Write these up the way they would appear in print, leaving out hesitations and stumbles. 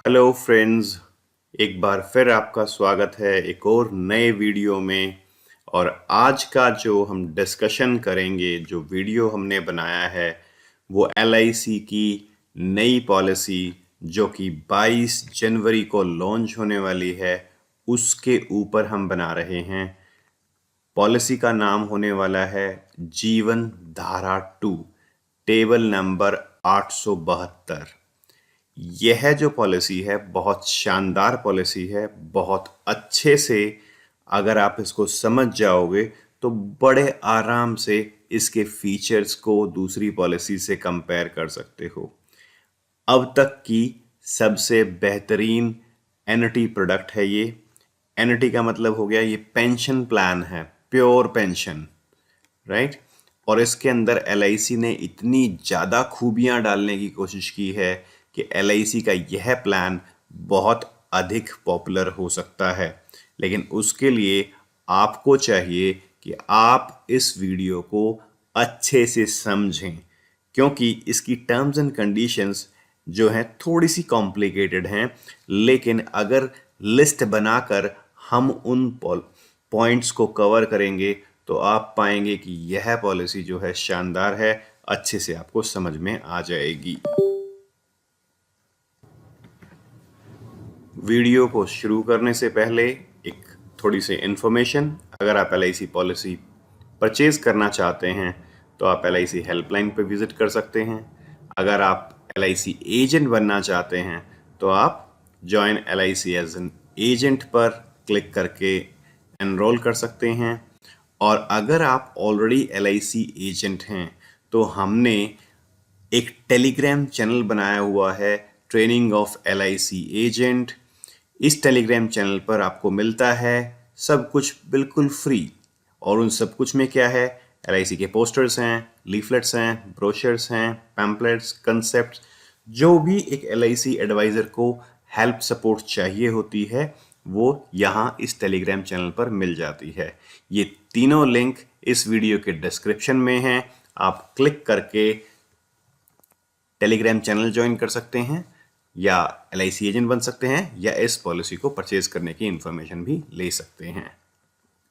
Hello friends. एक बार फिर आपका स्वागत है एक और नए वीडियो में। और आज का जो हम डिस्कशन करेंगे, जो वीडियो हमने बनाया है वो एलआईसी की नई पॉलिसी जो कि 22 जनवरी को लॉन्च होने वाली है, उसके ऊपर हम बना रहे हैं। पॉलिसी का नाम होने वाला है जीवन धारा 2, टेबल नंबर 872। यह जो पॉलिसी है बहुत शानदार पॉलिसी है। बहुत अच्छे से अगर आप इसको समझ जाओगे तो बड़े आराम से इसके फीचर्स को दूसरी पॉलिसी से कंपेयर कर सकते हो। अब तक की सबसे बेहतरीन एनटी प्रोडक्ट है ये। एनटी का मतलब हो गया ये पेंशन प्लान है, प्योर पेंशन, राइट। और इसके अंदर एलआईसी ने इतनी ज़्यादा खूबियां डालने की कोशिश की है कि एलआईसी का यह प्लान बहुत अधिक पॉपुलर हो सकता है। लेकिन उसके लिए आपको चाहिए कि आप इस वीडियो को अच्छे से समझें, क्योंकि इसकी टर्म्स एंड कंडीशंस जो हैं थोड़ी सी कॉम्प्लिकेटेड हैं। लेकिन अगर लिस्ट बनाकर हम उन पॉइंट्स को कवर करेंगे तो आप पाएंगे कि यह पॉलिसी जो है शानदार है, अच्छे से आपको समझ में आ जाएगी। वीडियो को शुरू करने से पहले एक थोड़ी सी इन्फॉर्मेशन। अगर आप एलआईसी पॉलिसी परचेज करना चाहते हैं तो आप एलआईसी हेल्पलाइन पर विजिट कर सकते हैं। अगर आप एलआईसी एजेंट बनना चाहते हैं तो आप join LIC as an agent पर क्लिक करके एनरोल कर सकते हैं। और अगर आप ऑलरेडी एलआईसी एजेंट हैं तो हमने एक टेलीग्राम चैनल बनाया हुआ है, ट्रेनिंग ऑफ एलआईसी एजेंट। इस टेलीग्राम चैनल पर आपको मिलता है सब कुछ बिल्कुल फ्री। और उन सब कुछ में क्या है, एलआईसी के पोस्टर्स हैं, लीफलेट्स हैं, ब्रोशर्स हैं, पैम्पलेट्स, कंसेप्ट, जो भी एक एलआईसी एडवाइज़र को हेल्प सपोर्ट चाहिए होती है वो यहाँ इस टेलीग्राम चैनल पर मिल जाती है। ये तीनों लिंक इस वीडियो के डिस्क्रिप्शन में हैं। आप क्लिक करके टेलीग्राम चैनल ज्वाइन कर सकते हैं या एलआईसी एजेंट बन सकते हैं या इस पॉलिसी को परचेज करने की इंफॉर्मेशन भी ले सकते हैं।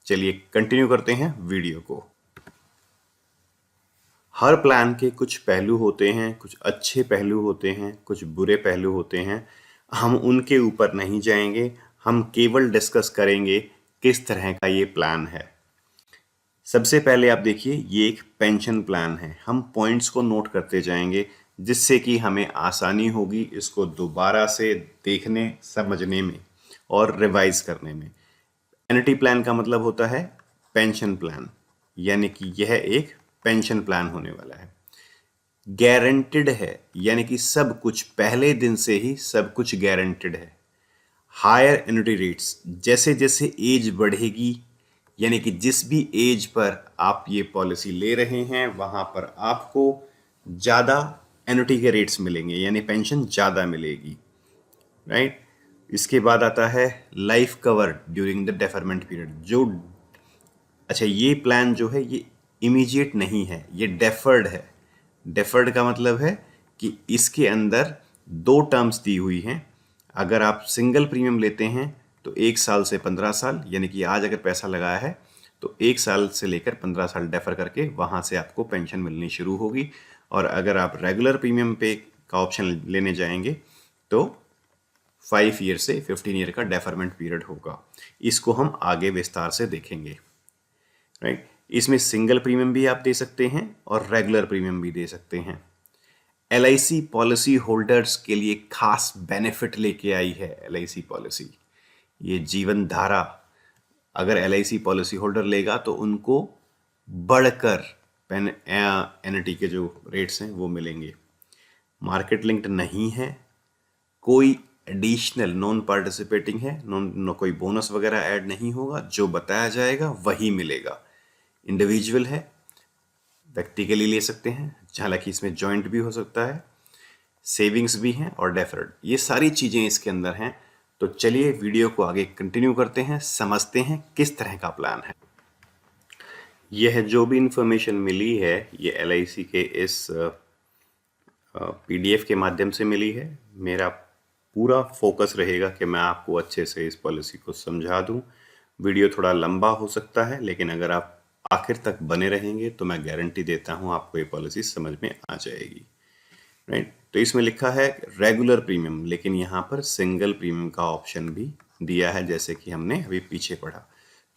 चलिए कंटिन्यू करते हैं वीडियो को। हर प्लान के कुछ पहलू होते हैं, कुछ अच्छे पहलू होते हैं, कुछ बुरे पहलू होते हैं। हम उनके ऊपर नहीं जाएंगे, हम केवल डिस्कस करेंगे किस तरह का ये प्लान है। सबसे पहले आप देखिए, ये एक पेंशन प्लान है। हम पॉइंट्स को नोट करते जाएंगे जिससे कि हमें आसानी होगी इसको दोबारा से देखने, समझने में और रिवाइज करने में। एनटी प्लान का मतलब होता है पेंशन प्लान, यानी कि यह एक पेंशन प्लान होने वाला है। गारंटेड है, यानी कि सब कुछ पहले दिन से ही सब कुछ गारंटेड है। हायर एन्युटी रेट्स, जैसे जैसे एज बढ़ेगी, यानी कि जिस भी एज पर आप ये पॉलिसी ले रहे हैं वहां पर आपको ज़्यादा एन्युटी के रेट्स मिलेंगे, यानी पेंशन ज़्यादा मिलेगी, राइट। इसके बाद आता है life cover during the deferment period. जो अच्छा, ये प्लान जो है ये इमीडिएट नहीं है, ये डेफर्ड है। डेफर्ड का मतलब है कि इसके अंदर दो टर्म्स दी हुई हैं। अगर आप सिंगल प्रीमियम लेते हैं तो 1 साल से 15 साल, यानी कि आज अगर पैसा लगाया है तो 1 साल से लेकर 15 साल डेफर करके वहाँ से आपको पेंशन मिलनी शुरू होगी। और अगर आप रेगुलर प्रीमियम पे का ऑप्शन लेने जाएंगे तो 5 ईयर से 15 ईयर का डेफरमेंट पीरियड होगा। इसको हम आगे विस्तार से देखेंगे, राइट। इसमें सिंगल प्रीमियम भी आप दे सकते हैं और रेगुलर प्रीमियम भी दे सकते हैं। एलआईसी पॉलिसी होल्डर्स के लिए खास बेनिफिट लेके आई है एलआईसी पॉलिसी, ये जीवन धारा। अगर एलआईसी पॉलिसी होल्डर लेगा तो उनको बढ़कर एनटी के जो रेट्स हैं वो मिलेंगे। मार्केट लिंक्ड नहीं है, कोई एडिशनल नॉन पार्टिसिपेटिंग है, कोई बोनस वगैरह ऐड नहीं होगा, जो बताया जाएगा वही मिलेगा। इंडिविजुअल है, व्यक्ति के लिए ले सकते हैं, हालांकि इसमें जॉइंट भी हो सकता है, सेविंग्स भी हैं और डेफर्ड, ये सारी चीज़ें इसके अंदर हैं। तो चलिए वीडियो को आगे कंटिन्यू करते हैं, समझते हैं किस तरह का प्लान है। यह जो भी इंफॉर्मेशन मिली है ये एलआईसी के इस पीडीएफ के माध्यम से मिली है। मेरा पूरा फोकस रहेगा कि मैं आपको अच्छे से इस पॉलिसी को समझा दूं। वीडियो थोड़ा लंबा हो सकता है, लेकिन अगर आप आखिर तक बने रहेंगे तो मैं गारंटी देता हूं आपको ये पॉलिसी समझ में आ जाएगी। राइट, तो इसमें लिखा है रेगुलर प्रीमियम, लेकिन यहाँ पर सिंगल प्रीमियम का ऑप्शन भी दिया है, जैसे कि हमने अभी पीछे पढ़ा।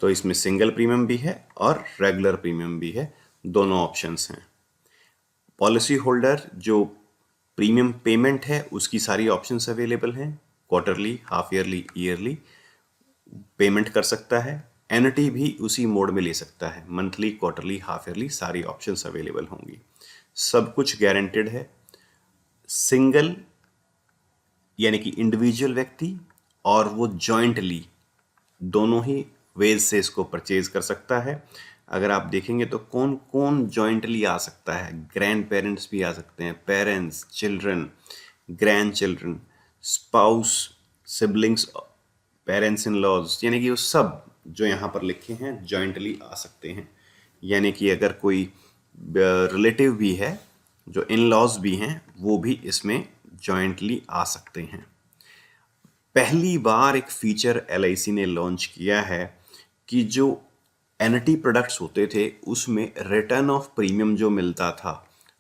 तो इसमें सिंगल प्रीमियम भी है और रेगुलर प्रीमियम भी है, दोनों ऑप्शंस हैं। पॉलिसी होल्डर जो प्रीमियम पेमेंट है उसकी सारी ऑप्शंस अवेलेबल हैं। Quarterly, half yearly, yearly payment कर सकता है। एनुटी भी उसी मोड में ले सकता है, मंथली, क्वार्टरली, हाफ ईयरली, सारी ऑप्शंस अवेलेबल होंगी। सब कुछ गारंटेड है। सिंगल यानी कि इंडिविजुअल व्यक्ति और वो जॉइंटली दोनों ही वेज से इसको परचेज कर सकता है। अगर आप देखेंगे तो कौन कौन जॉइंटली आ सकता है, ग्रैंड पेरेंट्स भी आ सकते हैं, parents, children, grandchildren, spouse, siblings, parents in laws, यानी कि वो सब जो यहाँ पर लिखे हैं जॉइंटली आ सकते हैं। यानी कि अगर कोई रिलेटिव भी है, जो इन लॉज भी हैं, वो भी इसमें जॉइंटली आ सकते हैं। पहली बार एक फीचर एलआईसी ने लॉन्च किया है कि जो एनटी प्रोडक्ट्स होते थे उसमें रिटर्न ऑफ प्रीमियम जो मिलता था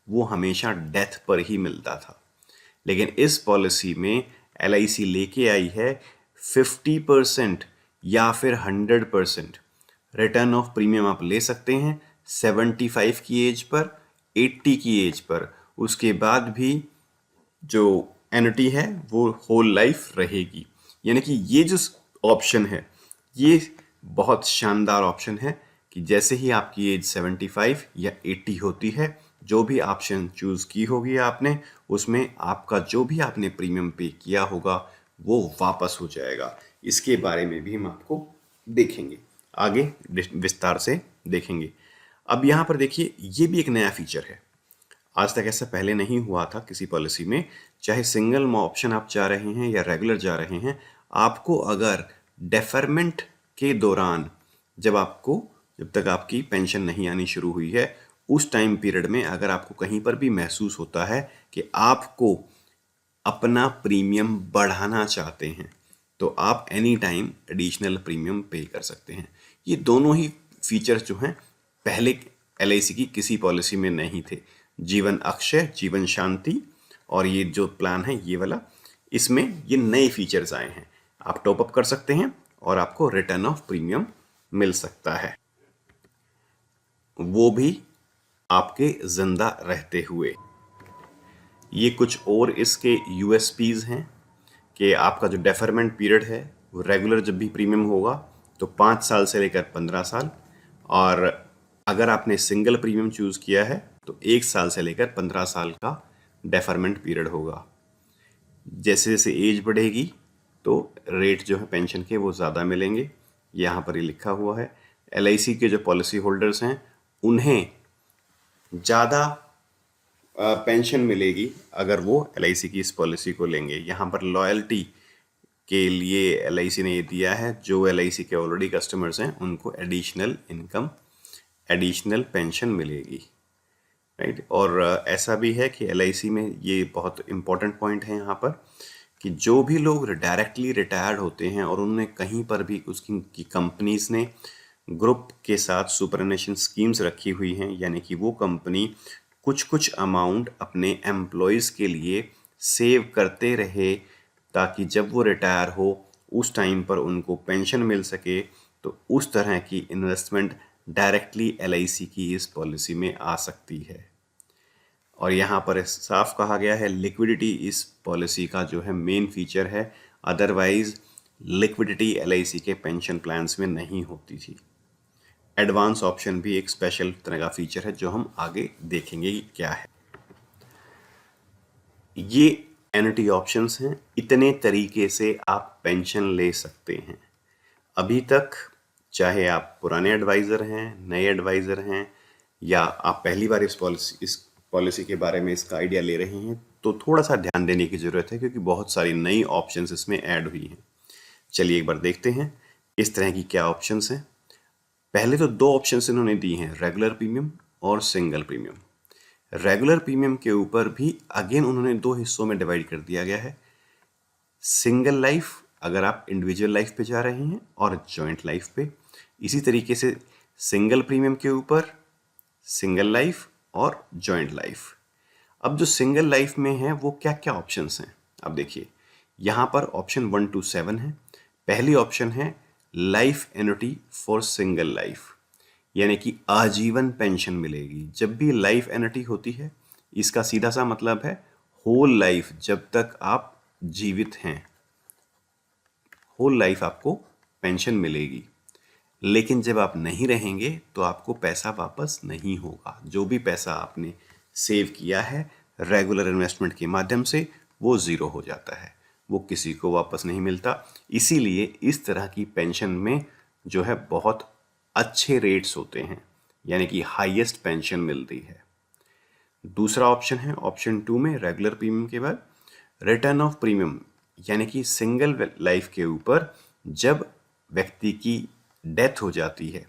वो हमेशा डेथ पर ही मिलता था, लेकिन इस पॉलिसी में एलआईसी लेके आई है 50% या फिर 100% रिटर्न ऑफ प्रीमियम आप ले सकते हैं 75 की एज पर, 80 की एज पर। उसके बाद भी जो एनुटी है वो होल लाइफ रहेगी। यानी कि ये जो ऑप्शन है ये बहुत शानदार ऑप्शन है कि जैसे ही आपकी एज 75 या 80 होती है, जो भी ऑप्शन चूज की होगी आपने, उसमें आपका जो भी आपने प्रीमियम पे किया होगा वो वापस हो जाएगा। इसके बारे में भी हम आपको देखेंगे, आगे विस्तार से देखेंगे। अब यहाँ पर देखिए, ये भी एक नया फीचर है। आज तक ऐसा पहले नहीं हुआ था किसी पॉलिसी में। चाहे सिंगल ऑप्शन आप जा रहे हैं या रेगुलर जा रहे हैं, आपको अगर डेफरमेंट के दौरान जब तक आपकी पेंशन नहीं आनी शुरू हुई है, उस टाइम पीरियड में अगर आपको कहीं पर भी महसूस होता है कि आपको अपना प्रीमियम बढ़ाना चाहते हैं, तो आप एनी टाइम एडिशनल प्रीमियम पे कर सकते हैं। ये दोनों ही फीचर्स जो हैं पहले एलआईसी की किसी पॉलिसी में नहीं थे। जीवन अक्षय, जीवन शांति और ये जो प्लान है ये वाला, इसमें ये नए फीचर्स आए हैं। आप टॉप अप कर सकते हैं और आपको रिटर्न ऑफ प्रीमियम मिल सकता है, वो भी आपके जिंदा रहते हुए। ये कुछ और इसके यूएसपीज हैं कि आपका जो डेफरमेंट पीरियड है वो रेगुलर जब भी प्रीमियम होगा तो 5 साल से लेकर 15 साल, और अगर आपने सिंगल प्रीमियम चूज किया है तो 1 साल से लेकर 15 साल का डेफरमेंट पीरियड होगा। जैसे जैसे एज बढ़ेगी तो रेट जो है पेंशन के वो ज़्यादा मिलेंगे। यहाँ पर ये लिखा हुआ है। एलआईसी के जो पॉलिसी होल्डर्स हैं उन्हें ज़्यादा पेंशन मिलेगी अगर वो एलआईसी की इस पॉलिसी को लेंगे। यहाँ पर लॉयल्टी के लिए एलआईसी ने ये दिया है, जो एलआईसी के ऑलरेडी कस्टमर्स हैं उनको एडिशनल इनकम, एडिशनल पेंशन मिलेगी। राइट, और ऐसा भी है कि एलआईसी में ये बहुत इंपॉर्टेंट पॉइंट है यहाँ पर कि जो भी लोग डायरेक्टली रिटायर्ड होते हैं और उन्होंने कहीं पर भी उसकी कंपनीज ने ग्रुप के साथ सुपरनेशन स्कीम्स रखी हुई हैं, यानी कि वो कंपनी कुछ कुछ अमाउंट अपने एम्प्लॉयज़ के लिए सेव करते रहे ताकि जब वो रिटायर हो उस टाइम पर उनको पेंशन मिल सके, तो उस तरह की इन्वेस्टमेंट डायरेक्टली एलआईसी की इस पॉलिसी में आ सकती है। और यहाँ पर साफ कहा गया है लिक्विडिटी इस पॉलिसी का जो है मेन फीचर है, अदरवाइज लिक्विडिटी एलआईसी के पेंशन प्लान्स में नहीं होती थी। एडवांस ऑप्शन भी एक स्पेशल तरह का फीचर है जो हम आगे देखेंगे कि क्या है। ये एनुटी ऑप्शंस हैं, इतने तरीके से आप पेंशन ले सकते हैं। अभी तक चाहे आप पुराने एडवाइज़र हैं, नए एडवाइज़र हैं, या आप पहली बार इस पॉलिसी के बारे में इसका आइडिया ले रहे हैं, तो थोड़ा सा ध्यान देने की ज़रूरत है क्योंकि बहुत सारी नई ऑप्शंस इसमें ऐड हुई हैं। चलिए एक बार देखते हैं इस तरह की क्या ऑप्शंस हैं। पहले तो 2 ऑप्शंस इन्होंने दी हैं, रेगुलर प्रीमियम और सिंगल प्रीमियम। रेगुलर प्रीमियम के ऊपर भी अगेन उन्होंने 2 हिस्सों में डिवाइड कर दिया गया है। सिंगल लाइफ अगर आप इंडिविजुअल लाइफ पे जा रहे हैं और जॉइंट लाइफ पे। इसी तरीके से सिंगल प्रीमियम के ऊपर सिंगल लाइफ और जॉइंट लाइफ। अब जो सिंगल लाइफ में है वो क्या क्या ऑप्शंस हैं, अब देखिए यहाँ पर ऑप्शन 1 to 7 है। पहली ऑप्शन है life annuity for single life, यानी कि आजीवन पेंशन मिलेगी। जब भी लाइफ एन्युटी होती है इसका सीधा सा मतलब है होल लाइफ, जब तक आप जीवित हैं होल लाइफ आपको पेंशन मिलेगी। लेकिन जब आप नहीं रहेंगे तो आपको पैसा वापस नहीं होगा। जो भी पैसा आपने सेव किया है रेगुलर इन्वेस्टमेंट के माध्यम से वो ज़ीरो हो जाता है, वो किसी को वापस नहीं मिलता। इसीलिए इस तरह की पेंशन में जो है बहुत अच्छे रेट्स होते हैं, यानी कि हाईएस्ट पेंशन मिलती है। दूसरा ऑप्शन है ऑप्शन 2 में रेगुलर प्रीमियम के बाद रिटर्न ऑफ प्रीमियम, यानी कि सिंगल लाइफ के ऊपर जब व्यक्ति की डेथ हो जाती है,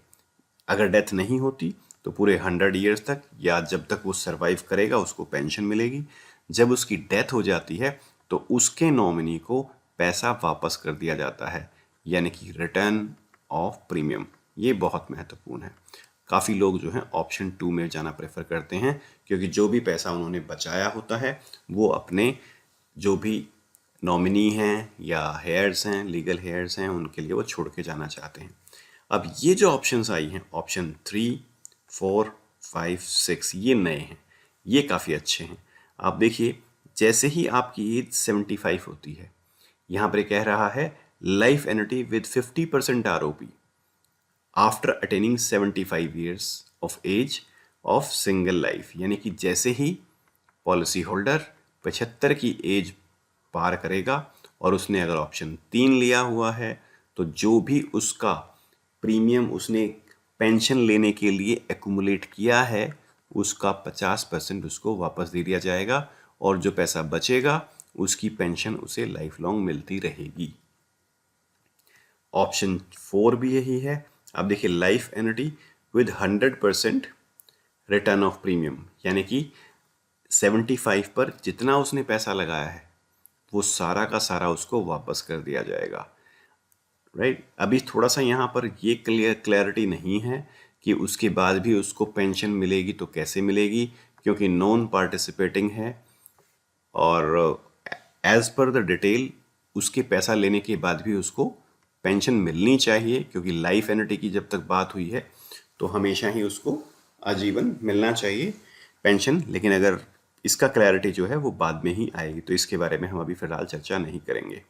अगर डेथ नहीं होती तो पूरे 100 ईयर्स तक या जब तक वो सरवाइव करेगा उसको पेंशन मिलेगी। जब उसकी डेथ हो जाती है तो उसके नॉमिनी को पैसा वापस कर दिया जाता है, यानी कि रिटर्न ऑफ प्रीमियम। ये बहुत महत्वपूर्ण है। काफ़ी लोग जो हैं ऑप्शन 2 में जाना प्रेफर करते हैं, क्योंकि जो भी पैसा उन्होंने बचाया होता है वो अपने जो भी नॉमिनी हैं या हेयर्स हैं, लीगल हेयर्स हैं, उनके लिए वो छोड़ के जाना चाहते हैं। अब ये जो ऑप्शंस आई हैं ऑप्शन 3, 4, 5, 6 ये नए हैं, ये काफ़ी अच्छे हैं। आप देखिए जैसे ही आपकी एज 75 होती है, यहाँ पर कह रहा है life annuity with 50% ROP after attaining 75 years of age of single life, यानी कि जैसे ही पॉलिसी होल्डर 75 की एज पार करेगा और उसने अगर ऑप्शन 3 लिया हुआ है तो जो भी उसका प्रीमियम उसने पेंशन लेने के लिए एक्यूमुलेट किया है उसका 50% उसको वापस दे दिया जाएगा, और जो पैसा बचेगा उसकी पेंशन उसे लाइफ लॉन्ग मिलती रहेगी। ऑप्शन 4 भी यही है। अब देखिए life annuity with 100% return of premium, यानी कि 75 पर जितना उसने पैसा लगाया है वो सारा का सारा उसको वापस कर दिया जाएगा। राइट, अभी थोड़ा सा यहाँ पर ये क्लैरिटी नहीं है कि उसके बाद भी उसको पेंशन मिलेगी तो कैसे मिलेगी, क्योंकि नॉन पार्टिसिपेटिंग है और एज पर द डिटेल उसके पैसा लेने के बाद भी उसको पेंशन मिलनी चाहिए, क्योंकि लाइफ एन्युटी की जब तक बात हुई है तो हमेशा ही उसको आजीवन मिलना चाहिए पेंशन। लेकिन अगर इसका क्लैरिटी जो है वो बाद में ही आएगी, तो इसके बारे में हम अभी फिलहाल चर्चा नहीं करेंगे।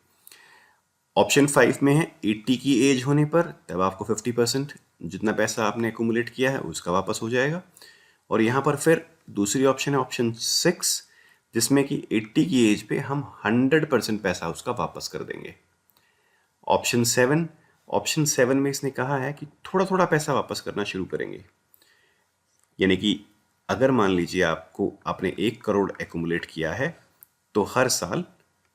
ऑप्शन 5 में है 80 की एज होने पर तब आपको 50% जितना पैसा आपने एक्यूमुलेट किया है उसका वापस हो जाएगा। और यहाँ पर फिर दूसरी ऑप्शन है ऑप्शन 6, जिसमें कि 80 की एज पे हम 100% पैसा उसका वापस कर देंगे। ऑप्शन 7 में इसने कहा है कि थोड़ा थोड़ा पैसा वापस करना शुरू करेंगे, यानी कि अगर मान लीजिए आपने 1 करोड़ एक्यूमुलेट किया है तो हर साल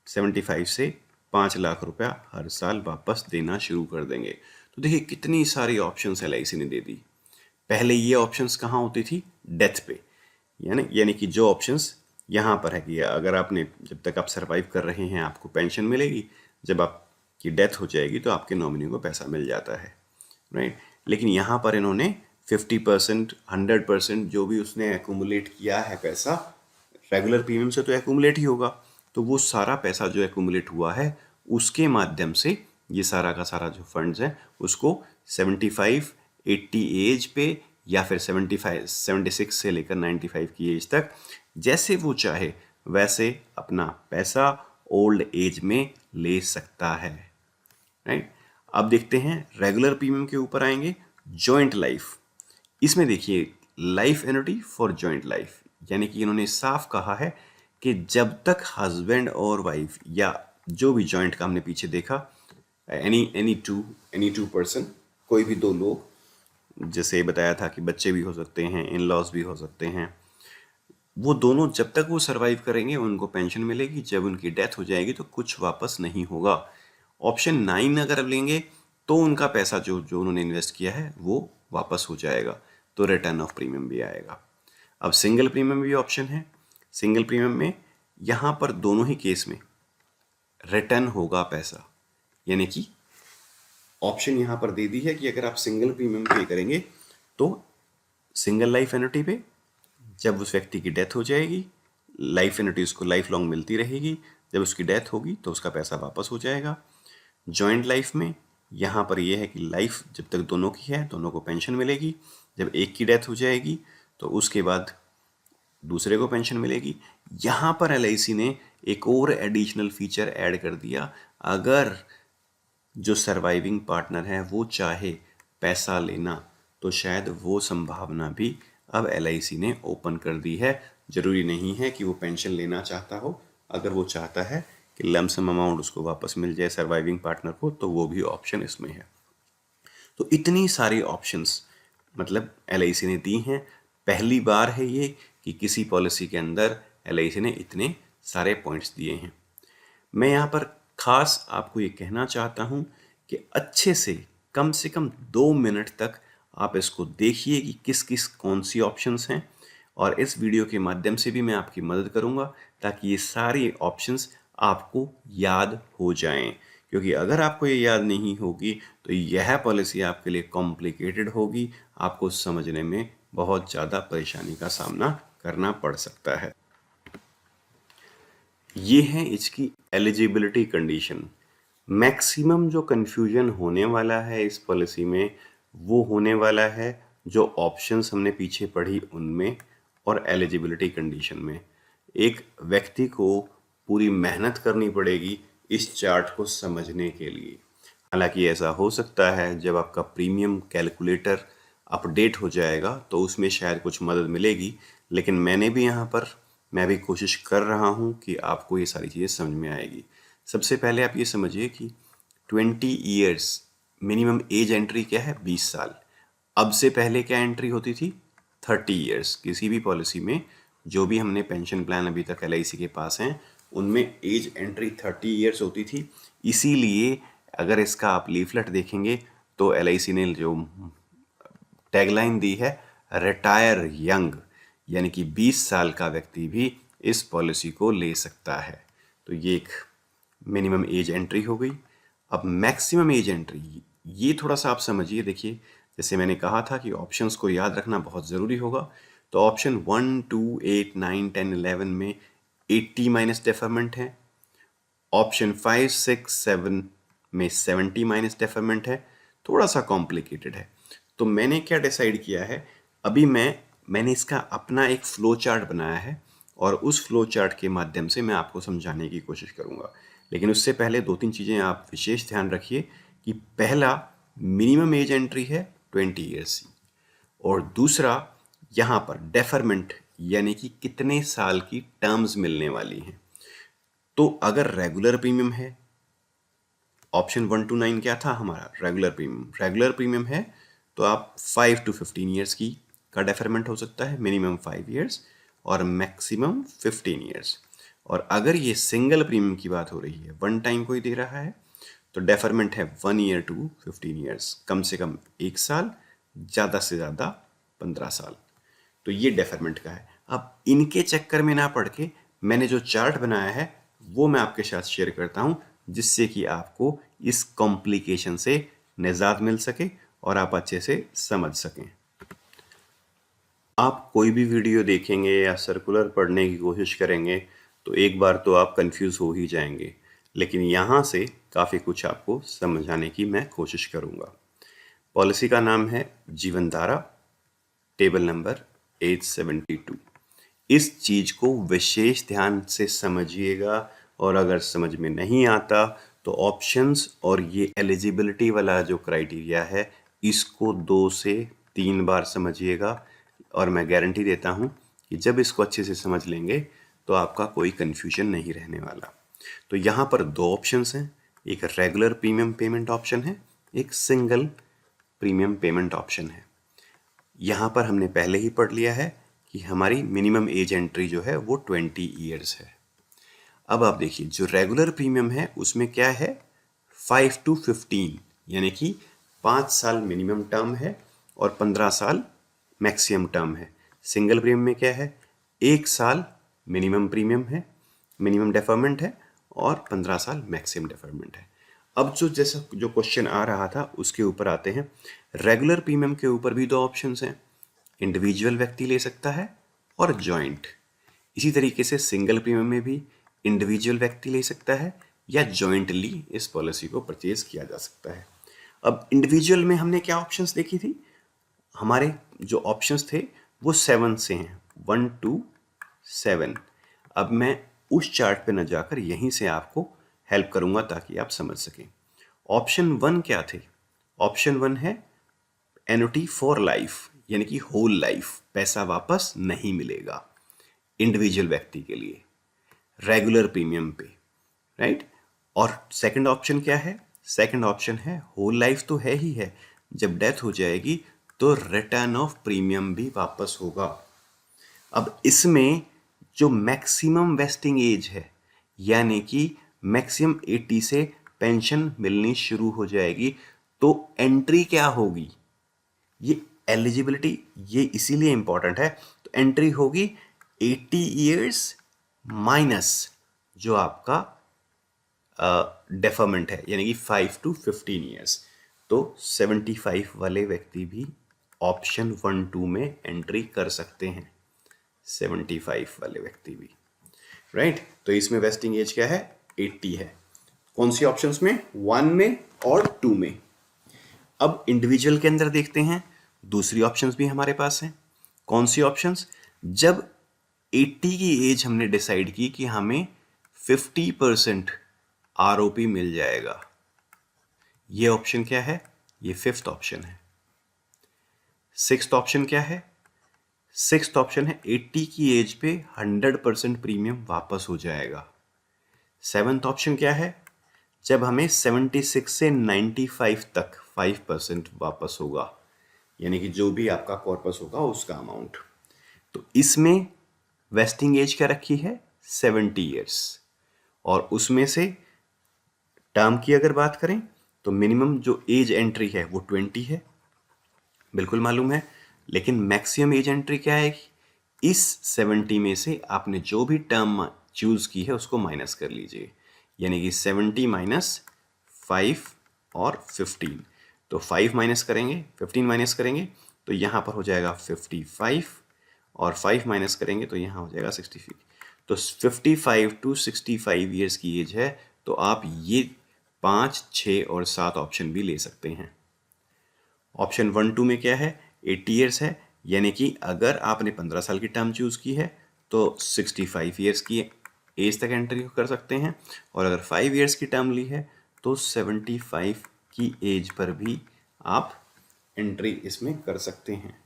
75 से 5 लाख रुपया हर साल वापस देना शुरू कर देंगे। तो देखिए कितनी सारी ऑप्शंस LIC ने दे दी। पहले ये ऑप्शंस कहाँ होती थी, डेथ पे, यानी कि जो ऑप्शंस यहाँ पर है कि अगर आपने जब तक आप सरवाइव कर रहे हैं आपको पेंशन मिलेगी, जब आपकी डेथ हो जाएगी तो आपके नॉमिनी को पैसा मिल जाता है। राइट, लेकिन यहाँ पर इन्होंने 50%, 100% जो भी उसने एक्यूमुलेट किया है पैसा, रेगुलर प्रीमियम से तो एक्यूमुलेट ही होगा, तो वो सारा पैसा जो एक्यूमुलेट हुआ है उसके माध्यम से ये सारा का सारा जो फंड्स है उसको 75, 80 एज पे या फिर 75, 76 से लेकर 95 की एज तक जैसे वो चाहे वैसे अपना पैसा ओल्ड एज में ले सकता है। राइट, अब देखते हैं रेगुलर प्रीमियम के ऊपर आएंगे जॉइंट लाइफ। इसमें देखिए life annuity for joint life, यानी कि इन्होंने साफ कहा है कि जब तक हस्बैंड और वाइफ या जो भी जॉइंट का हमने पीछे देखा एनी टू पर्सन, कोई भी दो लोग, जैसे बताया था कि बच्चे भी हो सकते हैं, इन लॉज भी हो सकते हैं, वो दोनों जब तक वो सरवाइव करेंगे उनको पेंशन मिलेगी। जब उनकी डेथ हो जाएगी तो कुछ वापस नहीं होगा। ऑप्शन 9 अगर लेंगे तो उनका पैसा जो उन्होंने इन्वेस्ट किया है वो वापस हो जाएगा, तो रिटर्न ऑफ प्रीमियम भी आएगा। अब सिंगल प्रीमियम भी ऑप्शन है। सिंगल प्रीमियम में यहाँ पर दोनों ही केस में रिटर्न होगा पैसा। यानी कि ऑप्शन यहाँ पर दे दी है कि अगर आप सिंगल प्रीमियम पे करेंगे तो सिंगल लाइफ एन्युटी पे जब उस व्यक्ति की डेथ हो जाएगी, लाइफ एन्युटी उसको लाइफ लॉन्ग मिलती रहेगी, जब उसकी डेथ होगी तो उसका पैसा वापस हो जाएगा। जॉइंट लाइफ में यहाँ पर यह है कि लाइफ जब तक दोनों की है दोनों को पेंशन मिलेगी, जब एक की डेथ हो जाएगी तो उसके बाद दूसरे को पेंशन मिलेगी। यहाँ पर LIC ने एक और एडिशनल फीचर ऐड कर दिया, अगर जो सर्वाइविंग पार्टनर है वो चाहे पैसा लेना तो शायद वो संभावना भी अब LIC ने ओपन कर दी है। जरूरी नहीं है कि वो पेंशन लेना चाहता हो, अगर वो चाहता है कि लमसम अमाउंट उसको वापस मिल जाए सर्वाइविंग पार्टनर को, तो वो भी ऑप्शन इसमें है। तो इतनी सारी ऑप्शंस मतलब LIC ने दी हैं। पहली बार है ये कि किसी पॉलिसी के अंदर LIC ने इतने सारे पॉइंट्स दिए हैं। मैं यहाँ पर खास आपको ये कहना चाहता हूँ कि अच्छे से कम 2 मिनट तक आप इसको देखिए कि किस किस कौन सी ऑप्शंस हैं, और इस वीडियो के माध्यम से भी मैं आपकी मदद करूँगा ताकि ये सारी ऑप्शंस आपको याद हो जाएं। क्योंकि अगर आपको ये याद नहीं होगी तो यह पॉलिसी आपके लिए कॉम्प्लिकेटेड होगी, आपको समझने में बहुत ज़्यादा परेशानी का सामना करना पड़ सकता है। ये है इसकी एलिजिबिलिटी कंडीशन। मैक्सिमम जो कन्फ्यूजन होने वाला है इस पॉलिसी में वो होने वाला है जो ऑप्शंस हमने पीछे पढ़ी उनमें और एलिजिबिलिटी कंडीशन में। एक व्यक्ति को पूरी मेहनत करनी पड़ेगी इस चार्ट को समझने के लिए। हालांकि ऐसा हो सकता है जब आपका प्रीमियम कैलकुलेटर अपडेट हो जाएगा तो उसमें शायद कुछ मदद मिलेगी, लेकिन मैं भी कोशिश कर रहा हूँ कि आपको ये सारी चीज़ें समझ में आएगी। सबसे पहले आप ये समझिए कि 20 ईयर्स मिनिमम एज एंट्री क्या है, 20 साल। अब से पहले क्या एंट्री होती थी, 30 ईयर्स। किसी भी पॉलिसी में जो भी हमने पेंशन प्लान अभी तक LIC के पास हैं उनमें एज एंट्री 30 ईयर्स होती थी। इसीलिए अगर इसका आप लीफलेट देखेंगे तो LIC ने जो टैगलाइन दी है रिटायर यंग, यानी कि 20 साल का व्यक्ति भी इस पॉलिसी को ले सकता है। तो ये एक मिनिमम एज एंट्री हो गई। अब मैक्सिमम एज एंट्री, ये थोड़ा सा आप समझिए। देखिए जैसे मैंने कहा था कि ऑप्शंस को याद रखना बहुत ज़रूरी होगा, तो ऑप्शन 1, 2, 8, 9, 10, 11 में 80 माइनस डेफरमेंट है। ऑप्शन 5, 6, 7 में 70 माइनस डेफरमेंट है। थोड़ा सा कॉम्प्लिकेटेड है। तो मैंने क्या डिसाइड किया है, अभी मैंने इसका अपना एक फ्लो चार्ट बनाया है और उस फ्लो चार्ट के माध्यम से मैं आपको समझाने की कोशिश करूंगा। लेकिन उससे पहले 2-3 चीज़ें आप विशेष ध्यान रखिए कि पहला मिनिमम एज एंट्री है 20 ईयर्स की, और दूसरा यहाँ पर डेफरमेंट यानी कि कितने साल की टर्म्स मिलने वाली हैं। तो अगर रेगुलर प्रीमियम है, ऑप्शन 1 to 9 क्या था हमारा, रेगुलर प्रीमियम है तो आप 5 to 15 ईयर्स की का डेफरमेंट हो सकता है, मिनिमम 5 ईयर्स और मैक्सिमम 15 ईयर्स। और अगर ये सिंगल प्रीमियम की बात हो रही है, वन टाइम कोई दे रहा है, तो डेफरमेंट है 1 ईयर टू 15 ईयर्स, कम से कम 1 साल, ज़्यादा से ज़्यादा 15 साल। तो ये डेफरमेंट का है। अब इनके चक्कर में ना पड़ के मैंने जो चार्ट बनाया है वो मैं आपके साथ शेयर करता हूँ, जिससे कि आपको इस कॉम्प्लिकेशन से निजात मिल सके और आप अच्छे से समझ सकें। आप कोई भी वीडियो देखेंगे या सर्कुलर पढ़ने की कोशिश करेंगे तो एक बार तो आप कंफ्यूज हो ही जाएंगे, लेकिन यहाँ से काफ़ी कुछ आपको समझाने की मैं कोशिश करूँगा। पॉलिसी का नाम है जीवन धारा, टेबल नंबर 872। इस चीज़ को विशेष ध्यान से समझिएगा, और अगर समझ में नहीं आता तो ऑप्शंस और ये एलिजिबिलिटी वाला जो क्राइटेरिया है इसको 2 से 3 बार समझिएगा, और मैं गारंटी देता हूँ कि जब इसको अच्छे से समझ लेंगे तो आपका कोई कन्फ्यूजन नहीं रहने वाला। तो यहाँ पर 2 ऑप्शंस हैं, एक रेगुलर प्रीमियम पेमेंट ऑप्शन है, एक सिंगल प्रीमियम पेमेंट ऑप्शन है। यहाँ पर हमने पहले ही पढ़ लिया है कि हमारी मिनिमम एज एंट्री जो है वो 20 ईयर्स है। अब आप देखिए जो रेगुलर प्रीमियम है उसमें क्या है, 5 to 15, यानी कि 5 साल मिनिमम टर्म है और 15 साल मैक्सिमम टर्म है। सिंगल प्रीमियम में क्या है, 1 साल मिनिमम प्रीमियम है, मिनिमम डेफरमेंट है, और 15 साल मैक्सिमम डेफरमेंट है। अब जैसा जो क्वेश्चन आ रहा था उसके ऊपर आते हैं। रेगुलर प्रीमियम के ऊपर भी दो ऑप्शंस हैं, इंडिविजुअल व्यक्ति ले सकता है और जॉइंट। इसी तरीके से सिंगल प्रीमियम में भी इंडिविजुअल व्यक्ति ले सकता है या जॉइंटली इस पॉलिसी को परचेज किया जा सकता है। अब इंडिविजुअल में हमने क्या ऑप्शंस देखी थी, हमारे जो ऑप्शंस थे वो 7 से हैं, 1 2 7। अब मैं उस चार्ट पे न जाकर यहीं से आपको हेल्प करूंगा ताकि आप समझ सकें। ऑप्शन 1 क्या थे? ऑप्शन 1 है एन्युटी फॉर लाइफ, यानी कि होल लाइफ, पैसा वापस नहीं मिलेगा इंडिविजुअल व्यक्ति के लिए रेगुलर प्रीमियम पे, राइट। और सेकंड ऑप्शन क्या है? सेकंड ऑप्शन है होल लाइफ तो है ही है, जब डेथ हो जाएगी तो रिटर्न ऑफ प्रीमियम भी वापस होगा। अब इसमें जो मैक्सिमम वेस्टिंग एज है, यानी कि मैक्सिमम 80 से पेंशन मिलनी शुरू हो जाएगी, तो एंट्री क्या होगी? ये एलिजिबिलिटी ये इसीलिए इंपॉर्टेंट है। तो एंट्री होगी 80 ईयर्स माइनस जो आपका डेफरमेंट है, यानी कि 5 to 15 ईयर्स। तो 75 वाले व्यक्ति भी ऑप्शन 1 2 में एंट्री कर सकते हैं, 75 वाले व्यक्ति भी, राइट। तो इसमें वेस्टिंग एज क्या है? 80 है। कौन सी ऑप्शंस में? 1 में और 2 में। अब इंडिविजुअल के अंदर देखते हैं, दूसरी ऑप्शंस भी हमारे पास हैं। कौन सी ऑप्शंस? जब 80 की एज हमने डिसाइड की कि हमें 50% आरओपी मिल जाएगा, ये ऑप्शन क्या है? ये 5th ऑप्शन है। 6th ऑप्शन क्या है? 6th ऑप्शन है 80 की एज पे 100% प्रीमियम वापस हो जाएगा। 7th ऑप्शन क्या है? जब हमें 76 से 95 तक 5% वापस होगा, यानी कि जो भी आपका कॉर्पस होगा उसका अमाउंट। तो इसमें वेस्टिंग एज क्या रखी है? 70 ईयर्स। और उसमें से टर्म की अगर बात करें तो मिनिमम जो एज एंट्री है वो 20 है, बिल्कुल मालूम है। लेकिन मैक्सिमम एज एंट्री क्या है? इस 70 में से आपने जो भी टर्म चूज की है उसको माइनस कर लीजिए, यानी कि 70 माइनस 5 और 15। तो 5 माइनस करेंगे, 15 माइनस करेंगे तो यहाँ पर हो जाएगा 55, और 5 माइनस करेंगे तो यहाँ हो जाएगा 65। तो 55 to 65 ईयर्स की एज है, तो आप ये 5, 6 और 7 ऑप्शन भी ले सकते हैं। ऑप्शन 1 2 में क्या है? 80 ईयर्स है, यानी कि अगर आपने 15 साल की टर्म चूज की है तो 65 ईयर्स की एज तक एंट्री कर सकते हैं, और अगर 5 ईयर्स की टर्म ली है तो 75 की एज पर भी आप एंट्री इसमें कर सकते हैं।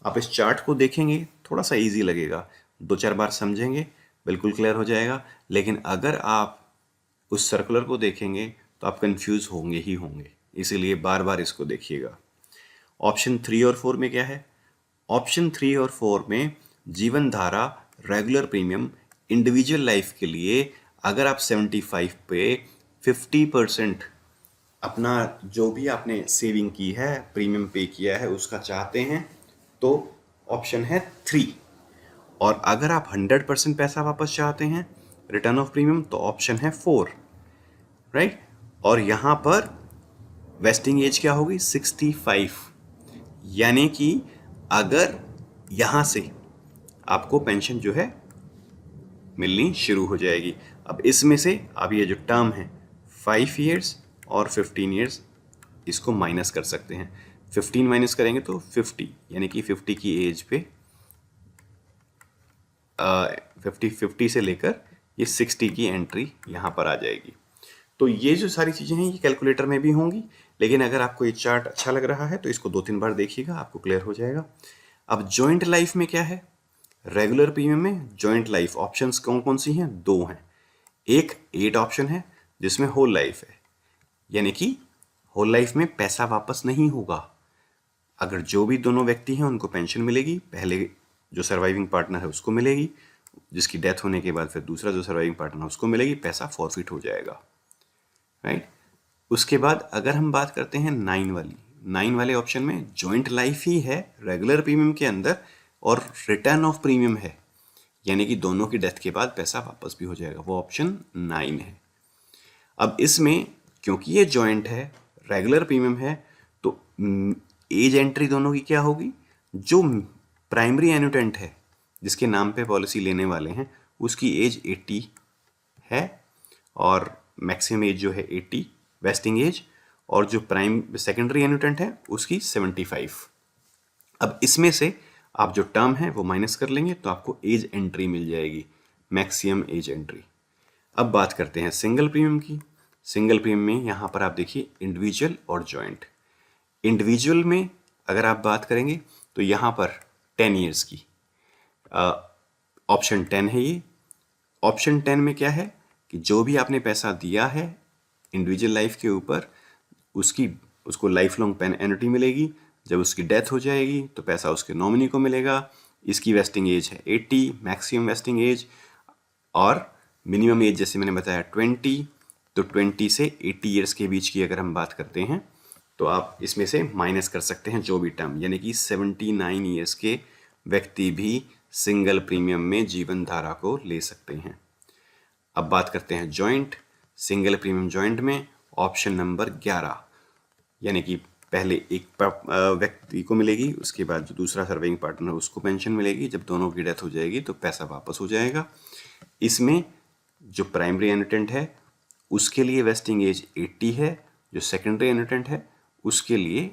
आप इस चार्ट को देखेंगे थोड़ा सा इजी लगेगा, 2-4 बार समझेंगे बिल्कुल क्लियर हो जाएगा। लेकिन अगर आप उस सर्कुलर को देखेंगे तो आप कंफ्यूज होंगे ही होंगे, इसीलिए बार बार इसको देखिएगा। ऑप्शन 3 और 4 में क्या है? ऑप्शन 3 और 4 में जीवन धारा रेगुलर प्रीमियम इंडिविजुअल लाइफ के लिए अगर आप 75 पे 50% अपना जो भी आपने सेविंग की है, प्रीमियम पे किया है, उसका चाहते हैं तो ऑप्शन है 3। और अगर आप 100% पैसा वापस चाहते हैं रिटर्न ऑफ प्रीमियम तो ऑप्शन है 4, राइट। और यहाँ पर वेस्टिंग एज क्या होगी? 65, यानी कि अगर यहाँ से आपको पेंशन जो है मिलनी शुरू हो जाएगी। अब इसमें से आप ये जो टर्म है 5 ईयर्स और 15 ईयर्स इसको माइनस कर सकते हैं। 15 माइनस करेंगे तो 50, यानी कि 50 की एज पे 50 से लेकर ये 60 की एंट्री यहाँ पर आ जाएगी। तो ये जो सारी चीज़ें हैं ये कैलकुलेटर में भी होंगी, लेकिन अगर आपको ये चार्ट अच्छा लग रहा है तो इसको 2-3 बार देखिएगा, आपको क्लियर हो जाएगा। अब जॉइंट लाइफ में क्या है? रेगुलर प्रीमियम में जॉइंट लाइफ ऑप्शंस कौन कौन सी हैं? 2 हैं। एक 8 ऑप्शन है जिसमें होल लाइफ है, यानी कि होल लाइफ में पैसा वापस नहीं होगा। अगर जो भी दोनों व्यक्ति हैं उनको पेंशन मिलेगी, पहले जो सर्वाइविंग पार्टनर है उसको मिलेगी, जिसकी डेथ होने के बाद फिर दूसरा जो सर्वाइविंग पार्टनर है उसको मिलेगी, पैसा फॉरफिट हो जाएगा, राइट। उसके बाद अगर हम बात करते हैं 9 वाले ऑप्शन में जॉइंट लाइफ ही है रेगुलर प्रीमियम के अंदर और रिटर्न ऑफ प्रीमियम है, यानी कि दोनों की डेथ के बाद पैसा वापस भी हो जाएगा, वो ऑप्शन 9 है। अब इसमें क्योंकि ये जॉइंट है, रेगुलर प्रीमियम है, तो एज एंट्री दोनों की क्या होगी? जो प्राइमरी एनुटेंट है जिसके नाम पे पॉलिसी लेने वाले हैं उसकी एज 80 है और मैक्सिमम एज जो है 80 वेस्टिंग एज, और जो सेकेंडरी एनुटेंट है उसकी 75। अब इसमें से आप जो टर्म है वो माइनस कर लेंगे तो आपको एज एंट्री मिल जाएगी, मैक्सिमम एज एंट्री। अब बात करते हैं सिंगल प्रीमियम की। सिंगल प्रीमियम में यहाँ पर आप देखिए इंडिविजुअल और जॉइंट। इंडिविजुअल में अगर आप बात करेंगे तो यहाँ पर 10 ईयर्स की ऑप्शन 10 है ये। ऑप्शन 10 में क्या है कि जो भी आपने पैसा दिया है इंडिविजुअल लाइफ के ऊपर उसको लाइफ लॉन्ग पेन एन्युटी मिलेगी। जब उसकी डेथ हो जाएगी तो पैसा उसके नॉमिनी को मिलेगा। इसकी वेस्टिंग एज है 80, मैक्सिमम वेस्टिंग एज, और मिनिमम एज जैसे मैंने बताया 20। तो 20 से 80 ईयर्स के बीच की अगर हम बात करते हैं तो आप इसमें से माइनस कर सकते हैं जो भी टर्म, यानी कि 79 ईयर्स के व्यक्ति भी सिंगल प्रीमियम में जीवन धारा को ले सकते हैं। अब बात करते हैं जॉइंट। सिंगल प्रीमियम जॉइंट में ऑप्शन नंबर 11, यानी कि पहले एक व्यक्ति को मिलेगी, उसके बाद जो दूसरा सर्वाइविंग पार्टनर उसको पेंशन मिलेगी। जब दोनों की डेथ हो जाएगी तो पैसा वापस हो जाएगा। इसमें जो प्राइमरी एनुटेंट है उसके लिए वेस्टिंग एज 80 है, जो सेकेंडरी एनुटेंट है उसके लिए